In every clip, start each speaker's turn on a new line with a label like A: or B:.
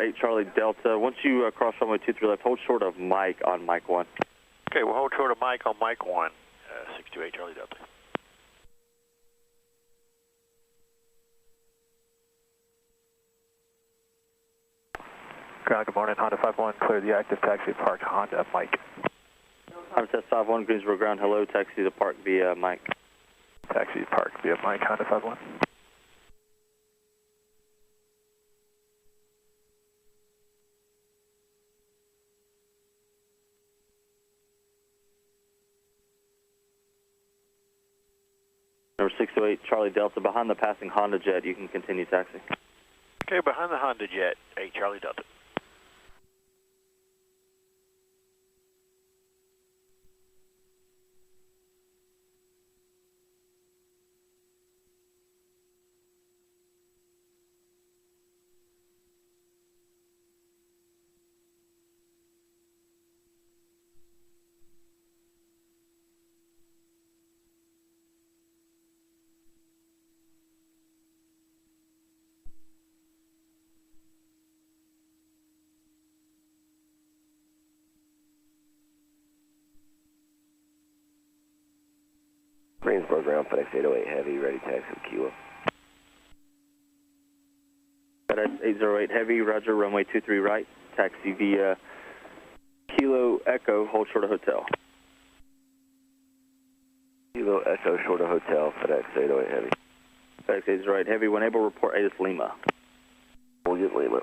A: 628 Charlie Delta. Once you cross runway 23 left, hold short of Mike on Mike 1.
B: Okay, we'll hold short of Mike on Mike 1, 628 Charlie Delta.
C: Ground, good morning, Honda 51, clear the active taxi park Honda Mike.
A: Honda test 51, Greensboro ground, hello, taxi to park via Mike.
C: Taxi park via Mike, Honda 51.
A: Number 628 Charlie Delta, behind the passing Honda Jet, you can continue taxi.
B: Okay, behind the Honda Jet, 8 Charlie Delta.
D: Greensboro ground, FedEx 808 Heavy, ready taxi to Kilo.
A: FedEx 808 Heavy, roger, runway 23 right, taxi via Kilo Echo, hold short of hotel.
D: Kilo Echo, short of hotel, FedEx 808 Heavy.
A: FedEx 808 Heavy, when able, report ATIS Lima.
D: We'll get Lima.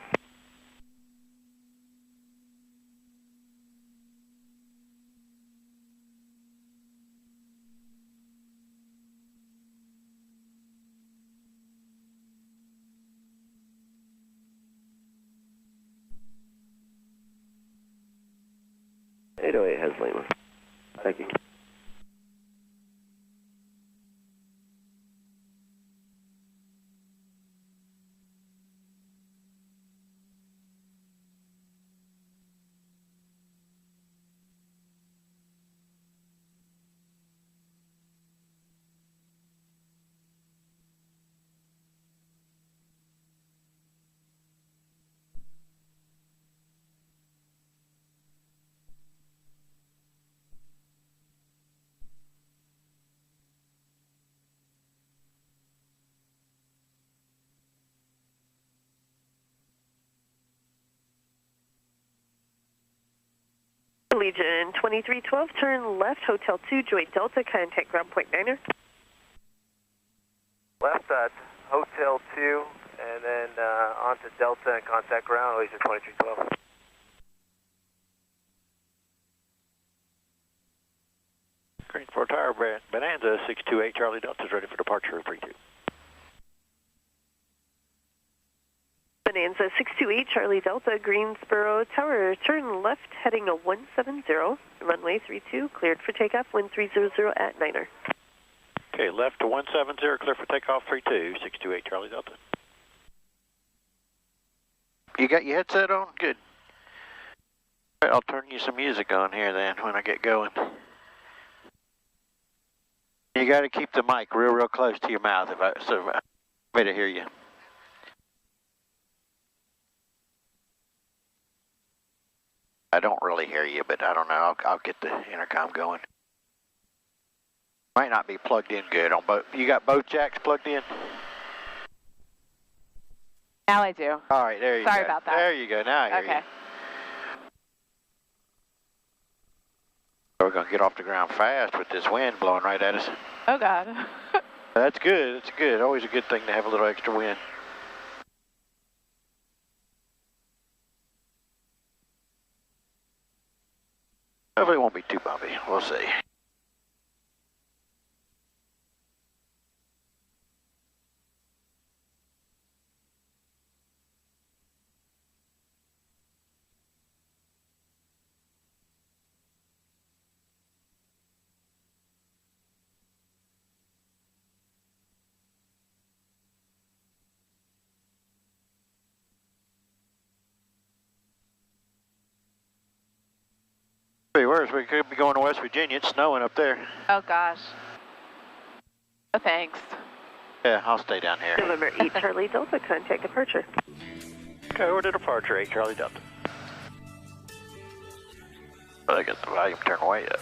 D: has Lima.
A: Thank you.
E: Legion 2312, turn left, Hotel 2, Joy Delta, contact ground point 9er.
F: Left at Hotel 2, and then on to Delta and contact ground, Legion 2312.
B: Green 4 Tower, Bonanza 628 Charlie Delta is ready for departure, 32.
E: Bonanza 628 Charlie Delta, Greensboro Tower, turn left heading a 170, runway 32, cleared for takeoff, wind 300 at 9er.
B: Okay, left to 170, clear for takeoff, 32, 628 Charlie Delta. You got your headset on? Good. All right, I'll turn you some music on here then when I get going. You got to keep the mic real close to your mouth so I better hear you. I don't really hear you, but I don't know. I'll get the intercom going. Might not be plugged in good on both. You got both jacks plugged in?
G: Now I do.
B: All right, there you go.
G: Sorry about that.
B: There you go. Now I hear you. We're going to get off the ground fast with this wind blowing right at us.
G: Oh, God.
B: That's good. That's good. Always a good thing to have a little extra wind. Hopefully it won't be too bumpy. We'll see. Worse, we could be going to West Virginia. It's snowing up there.
G: Oh, gosh. Oh, thanks.
B: Yeah, I'll stay down here.
E: November 8 Charlie Delta, contact departure.
B: Okay, order departure 8 Charlie Delta. But I get the volume turned way up.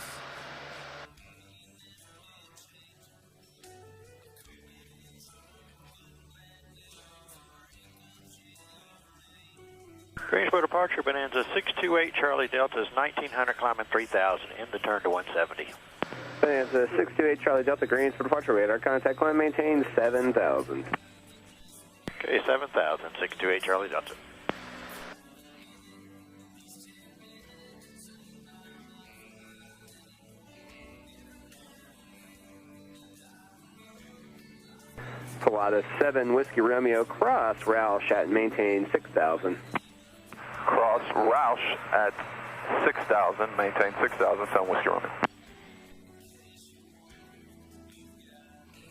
B: Greensboro departure, Bonanza 628 Charlie Delta is 1900 climbing 3000 in the turn to 170.
D: Bonanza 628 Charlie Delta, Greensboro departure radar contact, climb maintain 7000.
B: Okay, 7000, 628 Charlie Delta.
D: Pilata 7 Whiskey Romeo, cross Roush at maintain 6000.
C: Cross Roush at 6,000, maintain 6,000, 7 Whiskey Romeo.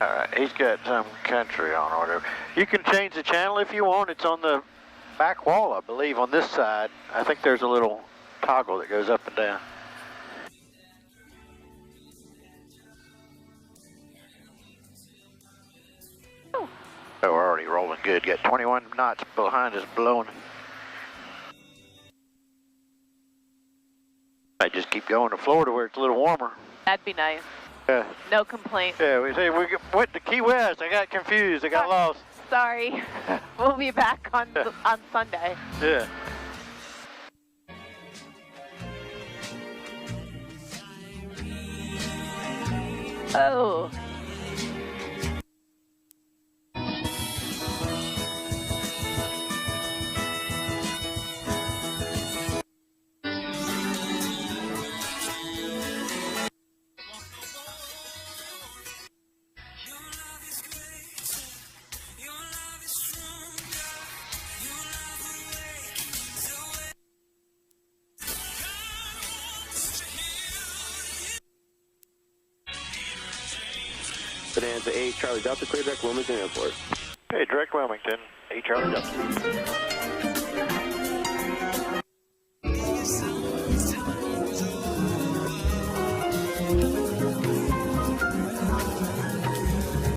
B: Alright, he's got some country on order. You can change the channel if you want. It's on the back wall, I believe, on this side. I think there's a little toggle that goes up and down. Oh, we're already rolling good. Got 21 knots behind us blowing. I just keep going to Florida where it's a little warmer.
G: That'd be nice.
B: Yeah.
G: No complaints.
B: Yeah, we went to Key West. I got confused. I got lost.
G: Sorry. We'll be back on Sunday.
B: Yeah.
G: Oh.
D: Bonanza 8 Charlie Delta, clear direct Wilmington Airport.
B: Hey, direct Wilmington, 8 Charlie Delta.